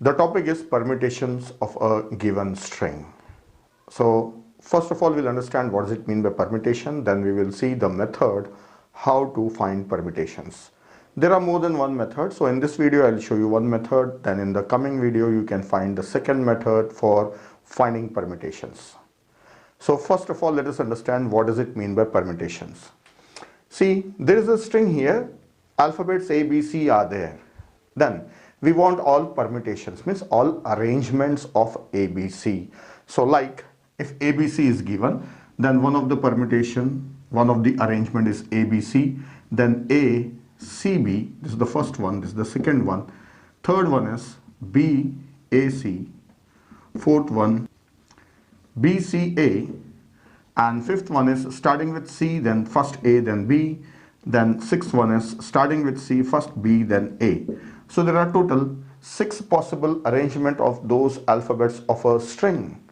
The topic is permutations of a given string. So first of all, we'll understand what does it mean by permutation. Then we will see the method how to find permutations. There are more than one method. So in this video, I'll show you one method. Then in the coming video, you can find the second method for finding permutations. So first of all, let us understand what does it mean by permutations. See, there is a string here. Alphabets A, B, C are there. Then we want all permutations, means all arrangements of A, B, C. So like if A, B, C is given, then one of the permutation, one of the arrangement is A, B, C. Then A, C, B, this is the first one, this is the second one. Third one is B, A, C. Fourth one, B, C, A. And fifth one is starting with C, then first A, then B. Then sixth one is starting with C, first B, then A. So there are total 6 possible arrangement of those alphabets of a string.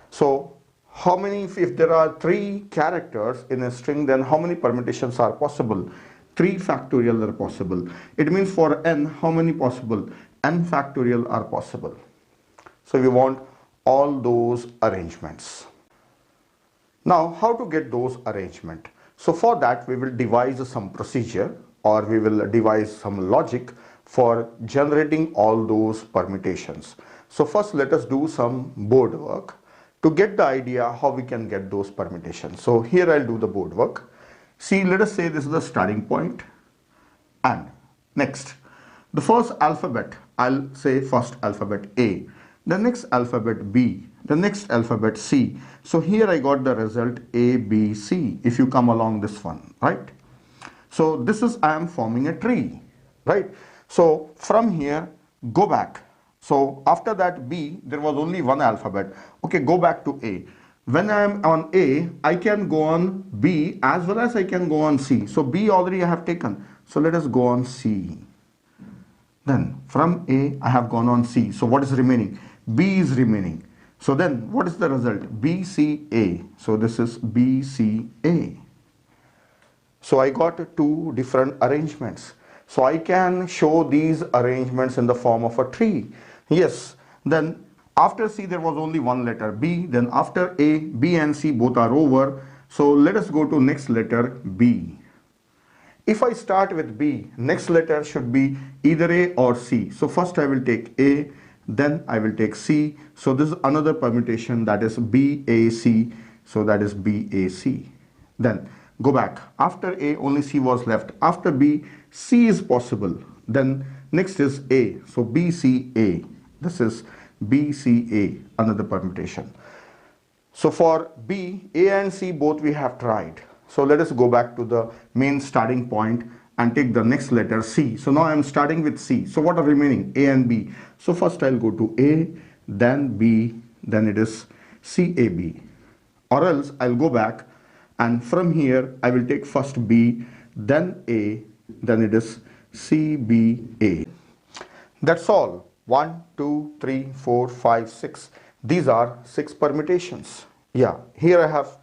So how many, if there are 3 characters in a string, then how many permutations are possible? 3 factorial are possible. It means for n, how many possible? N factorial are possible. So we want all those arrangements. Now how to get those arrangement? So for that we will devise some procedure, or we will devise some logic for generating all those permutations. So first let us do some board work to get the idea how we can get those permutations. So here I'll do the board work. See, let us say this is the starting point, and next the first alphabet, I'll say first alphabet A, the next alphabet B, the next alphabet C. So here I got the result A, B, C, if you come along this one, right? So this is, I am forming a tree, right? So from here, go back. So after that B, there was only one alphabet. Okay, go back to A. When I am on A, I can go on B as well as I can go on C. So B already I have taken. So let us go on C. Then from A, I have gone on C. So what is remaining? B is remaining. So then what is the result? B, C, A. So this is B, C, A. So I got 2 different arrangements. So I can show these arrangements in the form of a tree. Yes, then after C there was only one letter B. Then after A, B and C both are over. So let us go to next letter B. If I start with B, next letter should be either A or C. So first I will take A, then I will take C. So this is another permutation, that is BAC. So that is BAC. Then go back. After A, only C was left. After B, C is possible. Then next is A. So BCA. This is BCA, another permutation. So for B, A and C both we have tried. So let us go back to the main starting point and take the next letter C. So now I am starting with C. So what are remaining? A and B. So first I'll go to A, then B, then it is CAB. Or else I'll go back, and from here I will take first B, then A, then it is CBA. That's all. 1, 2, 3, 4, 5, 6. These are 6 permutations. Yeah, here I have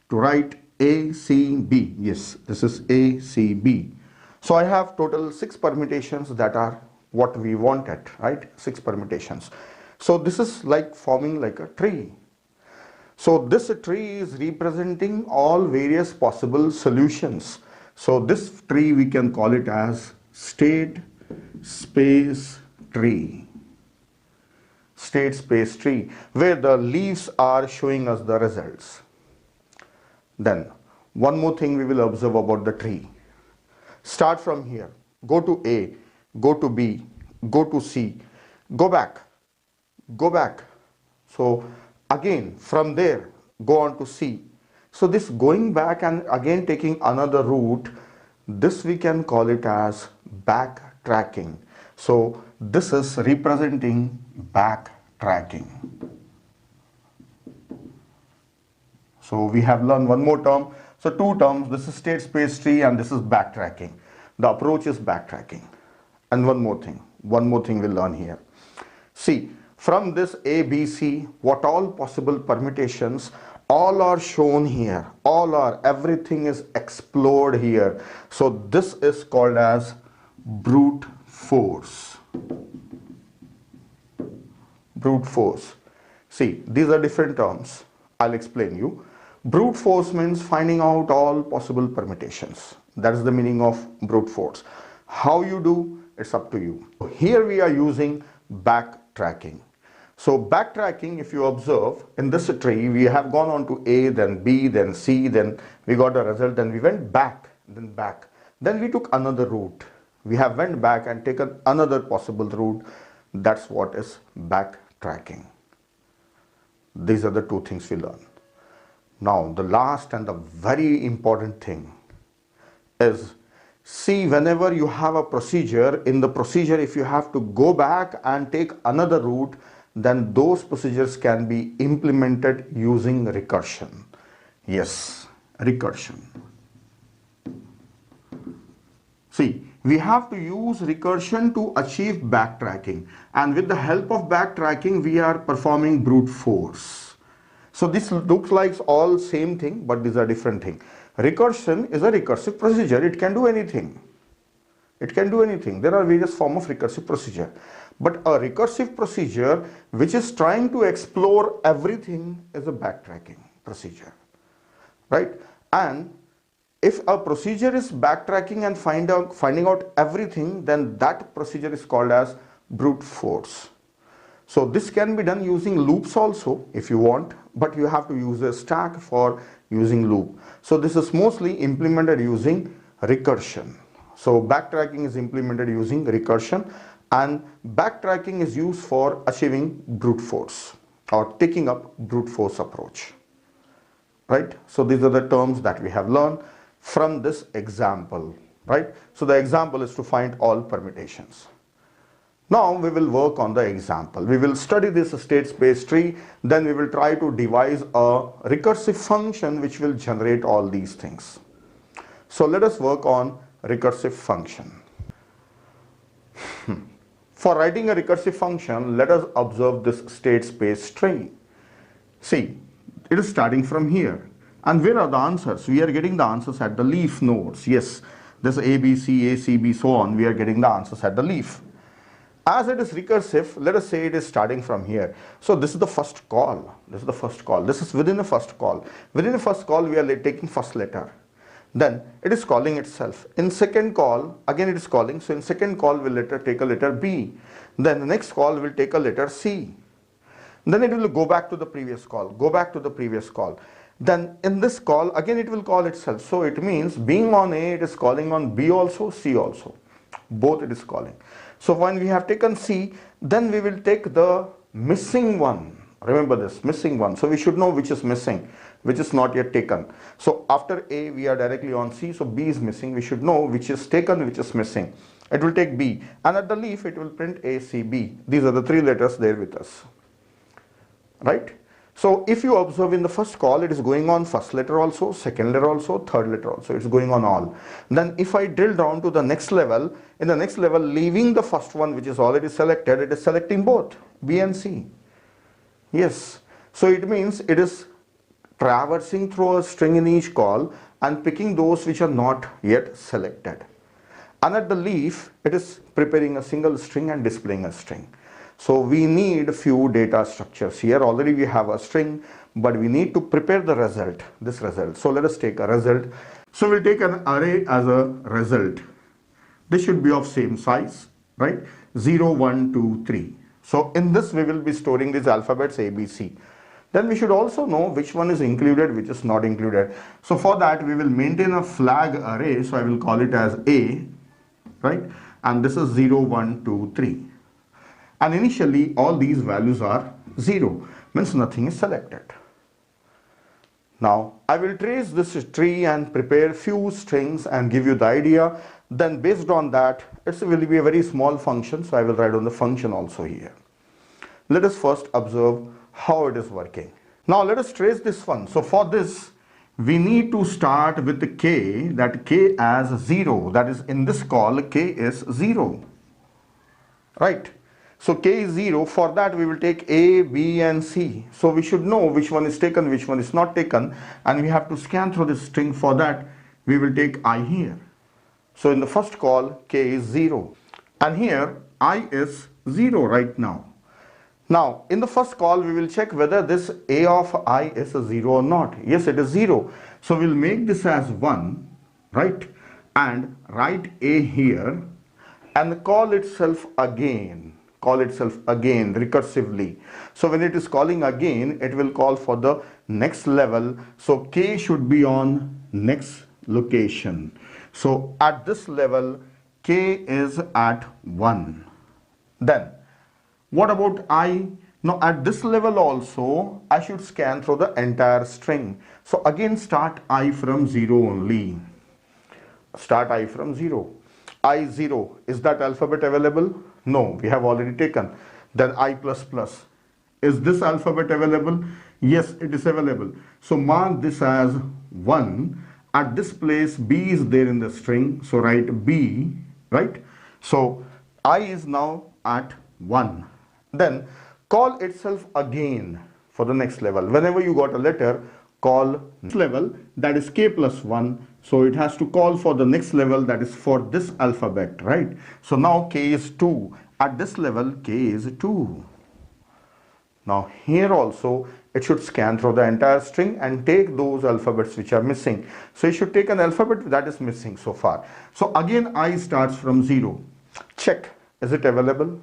to write ACB. Yes, this is ACB. So I have total 6 permutations that are what we wanted, right? 6 permutations. So this is like forming like a tree. So this tree is representing all various possible solutions. So this tree we can call it as state space tree. State space tree, where the leaves are showing us the results. Then one more thing we will observe about the tree. Start from here, go to A, go to B, go to C, go back, go back. So again from there go on to C. So this going back and again taking another route, this we can call it as backtracking. So this is representing backtracking. So we have learned one more term. So 2 terms, this is state space tree and this is backtracking. The approach is backtracking. And one more thing we'll learn here. See, from this A, B, C, what all possible permutations, all are shown here. Everything is explored here. So this is called as brute force. brute force. See, these are different terms. I'll explain you. Brute force means finding out all possible permutations. That is the meaning of brute force. How you do, it's up to you. Here we are using backtracking. So backtracking, if you observe, in this tree, we have gone on to A, then B, then C, then we got a result, then we went back, then back. Then we took another route. We have went back and taken another possible route. That's what is backtracking. These are the two things we learn. Now, the last and the very important thing is, see, whenever you have a procedure, in the procedure, if you have to go back and take another route, then those procedures can be implemented using recursion. Yes, recursion. See, we have to use recursion to achieve backtracking, and with the help of backtracking, we are performing brute force. So this looks like all same thing, but these are different things. Recursion is a recursive procedure. It can do anything. It can do anything. There are various forms of recursive procedure. But a recursive procedure which is trying to explore everything is a backtracking procedure. Right? And if a procedure is backtracking and finding out everything, then that procedure is called as brute force. So this can be done using loops also if you want, but you have to use a stack for using loop. So this is mostly implemented using recursion. So backtracking is implemented using recursion, and backtracking is used for achieving brute force or taking up brute force approach. Right? So these are the terms that we have learned from this example. Right? So the example is to find all permutations. Now we will work on the example. We will study this state space tree, then we will try to devise a recursive function which will generate all these things. So let us work on recursive function. For writing a recursive function, let us observe this state space tree. See, it is starting from here. And where are the answers? We are getting the answers at the leaf nodes. Yes, this A, B, C, A, C, B, so on. We are getting the answers at the leaf. As it is recursive, let us say it is starting from here. So this is the first call. This is the first call. This is within the first call. Within the first call, we are taking first letter. Then it is calling itself. In second call, again it is calling. So in second call, we'll take a letter B. Then the next call will take a letter C. Then it will go back to the previous call. Go back to the previous call. Then in this call, again it will call itself. So it means being on A, it is calling on B also, C also. Both it is calling. So when we have taken C, then we will take the missing one. Remember this, missing one. So we should know which is missing, which is not yet taken. So after A, we are directly on C. So B is missing. We should know which is taken, which is missing. It will take B. And at the leaf, it will print A, C, B. These are the three letters there with us. Right? So if you observe in the first call, it is going on first letter also, second letter also, third letter also. It's going on all. Then if I drill down to the next level, in the next level, leaving the first one which is already selected, it is selecting both B and C. Yes. So it means it is traversing through a string in each call and picking those which are not yet selected. And at the leaf, it is preparing a single string and displaying a string. So we need a few data structures here. Already we have a string, but we need to prepare the result, this result. So let us take a result. So we'll take an array as a result. This should be of same size, right? 0, 1, 2, 3. So in this we will be storing these alphabets A, B, C. Then we should also know which one is included, which is not included. So for that we will maintain a flag array. So I will call it as A, right? And this is 0, 1, 2, 3. And initially all these values are 0, means nothing is selected. Now I will trace this tree and prepare few strings and give you the idea. Then based on that, it will be a very small function. So I will write on the function also here. Let us first observe how it is working. Now let us trace this one. So for this, we need to start with the k, that k as 0. That is, in this call, k is 0. Right? So k is 0. For that we will take A, B and C. So we should know which one is taken, which one is not taken. And we have to scan through this string. For that we will take I here. So in the first call, k is 0. And here I is 0 right now. Now, in the first call, we will check whether this a of I is a 0 or not. Yes, it is 0. So we'll make this as 1, right? And write a here and call itself again. Call itself again recursively. So when it is calling again, it will call for the next level. So k should be on next location. So at this level, k is at 1. Then what about I? Now at this level also, I should scan through the entire string. So again start I from 0 only. Start I from 0. I 0, is that alphabet available? No, we have already taken. Then I plus plus. Is this alphabet available? Yes, it is available. So mark this as 1. At this place, B is there in the string. So write B, right? So I is now at 1. Then call itself again for the next level. Whenever you got a letter, call next level, that is k plus 1. So it has to call for the next level, that is for this alphabet, right? So now k is 2. At this level, k is 2. Now here also, it should scan through the entire string and take those alphabets which are missing. So you should take an alphabet that is missing so far. So again, I starts from 0. Check, is it available?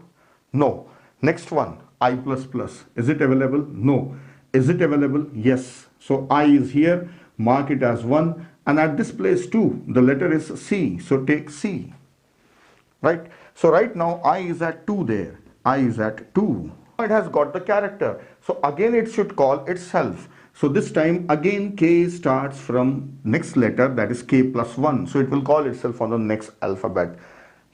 No. Next one, I plus plus. Is it available? No. Is it available? Yes. So I is here, mark it as 1. And at this place 2, the letter is C. So take C. Right? So right now I is at 2 there. I is at 2. It has got the character. So again it should call itself. So this time again k starts from next letter, that is k plus 1. So it will call itself on the next alphabet.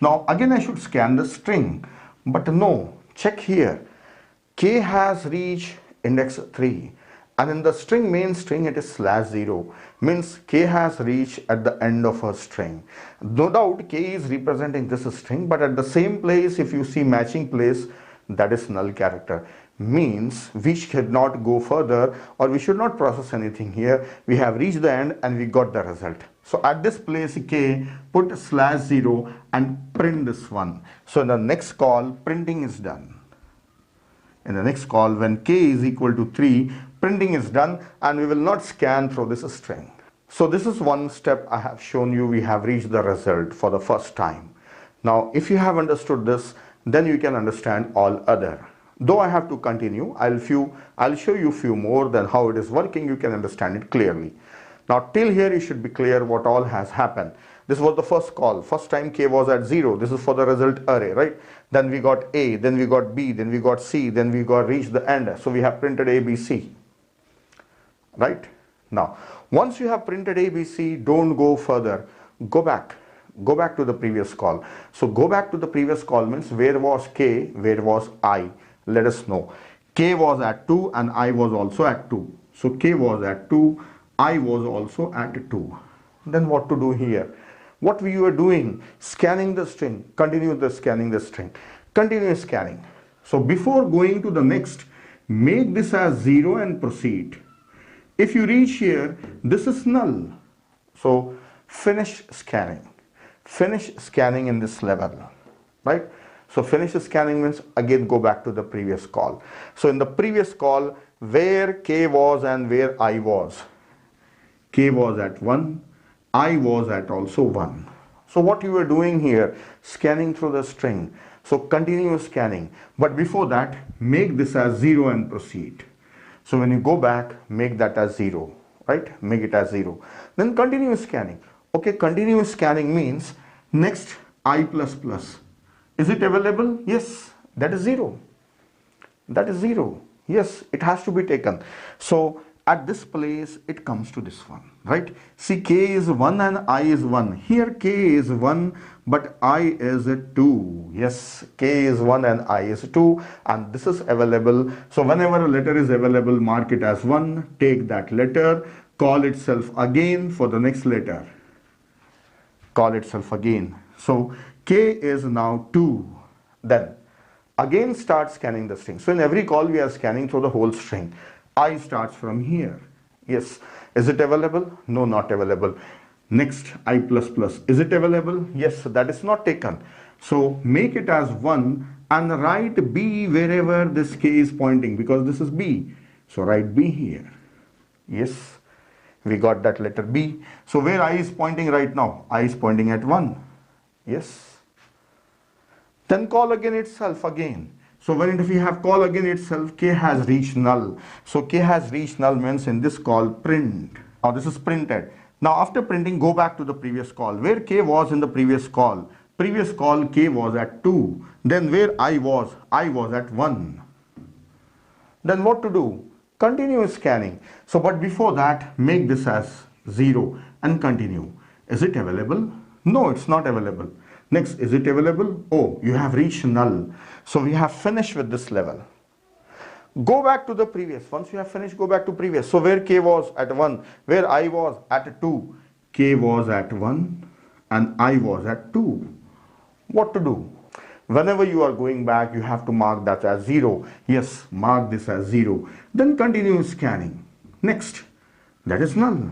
Now again I should scan the string. But no. Check here, k has reached index 3 and in the string main string it is /0, means k has reached at the end of a string. No doubt k is representing this string, but at the same place if you see matching place, that is null character, means we should not go further or we should not process anything here. We have reached the end and we got the result. So at this place k, put /0 and print this one. So in the next call, printing is done. In the next call, when k is equal to 3, printing is done and we will not scan through this string. So this is one step I have shown you. We have reached the result for the first time. Now if you have understood this, then you can understand all other. Though I have to continue, I'll show you few more, than how it is working. You can understand it clearly. Now till here you should be clear what all has happened. This was the first call. First time k was at 0. This is for the result array, right? Then we got A, then we got B, then we got C, then we got reached the end. So we have printed A, B, C. Right? Now, once you have printed A, B, C, don't go further. Go back. Go back to the previous call. So go back to the previous call means where was K, where was I? Let us know. K was at 2 and I was also at 2. So K was at 2, I was also at 2. Then what to do here? What we were doing, scanning the string, continue the scanning the string, continue scanning. So before going to the next, make this as 0 and proceed. If you reach here, this is null. So finish scanning in this level, right? So finish scanning means again go back to the previous call. So in the previous call, where k was and where I was, k was at 1, I was at also 1. So what you were doing here, scanning through the string. So continue scanning. But before that, make this as 0 and proceed. So when you go back, make that as 0, right? Make it as 0. Then continue scanning. Okay, continue scanning means next I plus plus. Is it available? Yes, that is 0. That is 0. Yes, it has to be taken. So at this place, it comes to this one, right? See, k is 1 and I is 1. Here k is 1, but I is 2. Yes, k is 1 and I is 2, and this is available. So whenever a letter is available, mark it as 1, take that letter, call itself again for the next letter. Call itself again. So k is now 2. Then again start scanning the string. So in every call, we are scanning through the whole string. I starts from here. Yes. Is it available? No, not available. Next, I plus plus. Is it available? Yes, that is not taken. So make it as 1 and write B wherever this K is pointing, because this is B. So write B here. Yes, we got that letter B. So where I is pointing right now? I is pointing at 1. Yes. Then call again itself again. So if we have call again itself, K has reached null. So K has reached null means in this call print. Now this is printed. Now after printing, go back to the previous call. Where K was in the previous call? Previous call K was at 2. Then where I was at 1. Then what to do? Continue scanning. So but before that, make this as 0 and continue. Is it available? No, it's not available. Next, is it available? Oh, you have reached null. So we have finished with this level. Go back to the previous. Once you have finished, go back to previous. So where K was at 1, where I was at 2, K was at 1 and I was at 2. What to do? Whenever you are going back, you have to mark that as 0. Yes, mark this as 0. Then continue scanning. Next, that is null.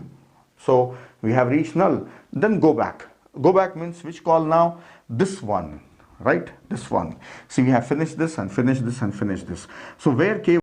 So we have reached null. Then go back. Go back means which call now? This one, right? This one. See, we have finished this and finished this and finished this. So where K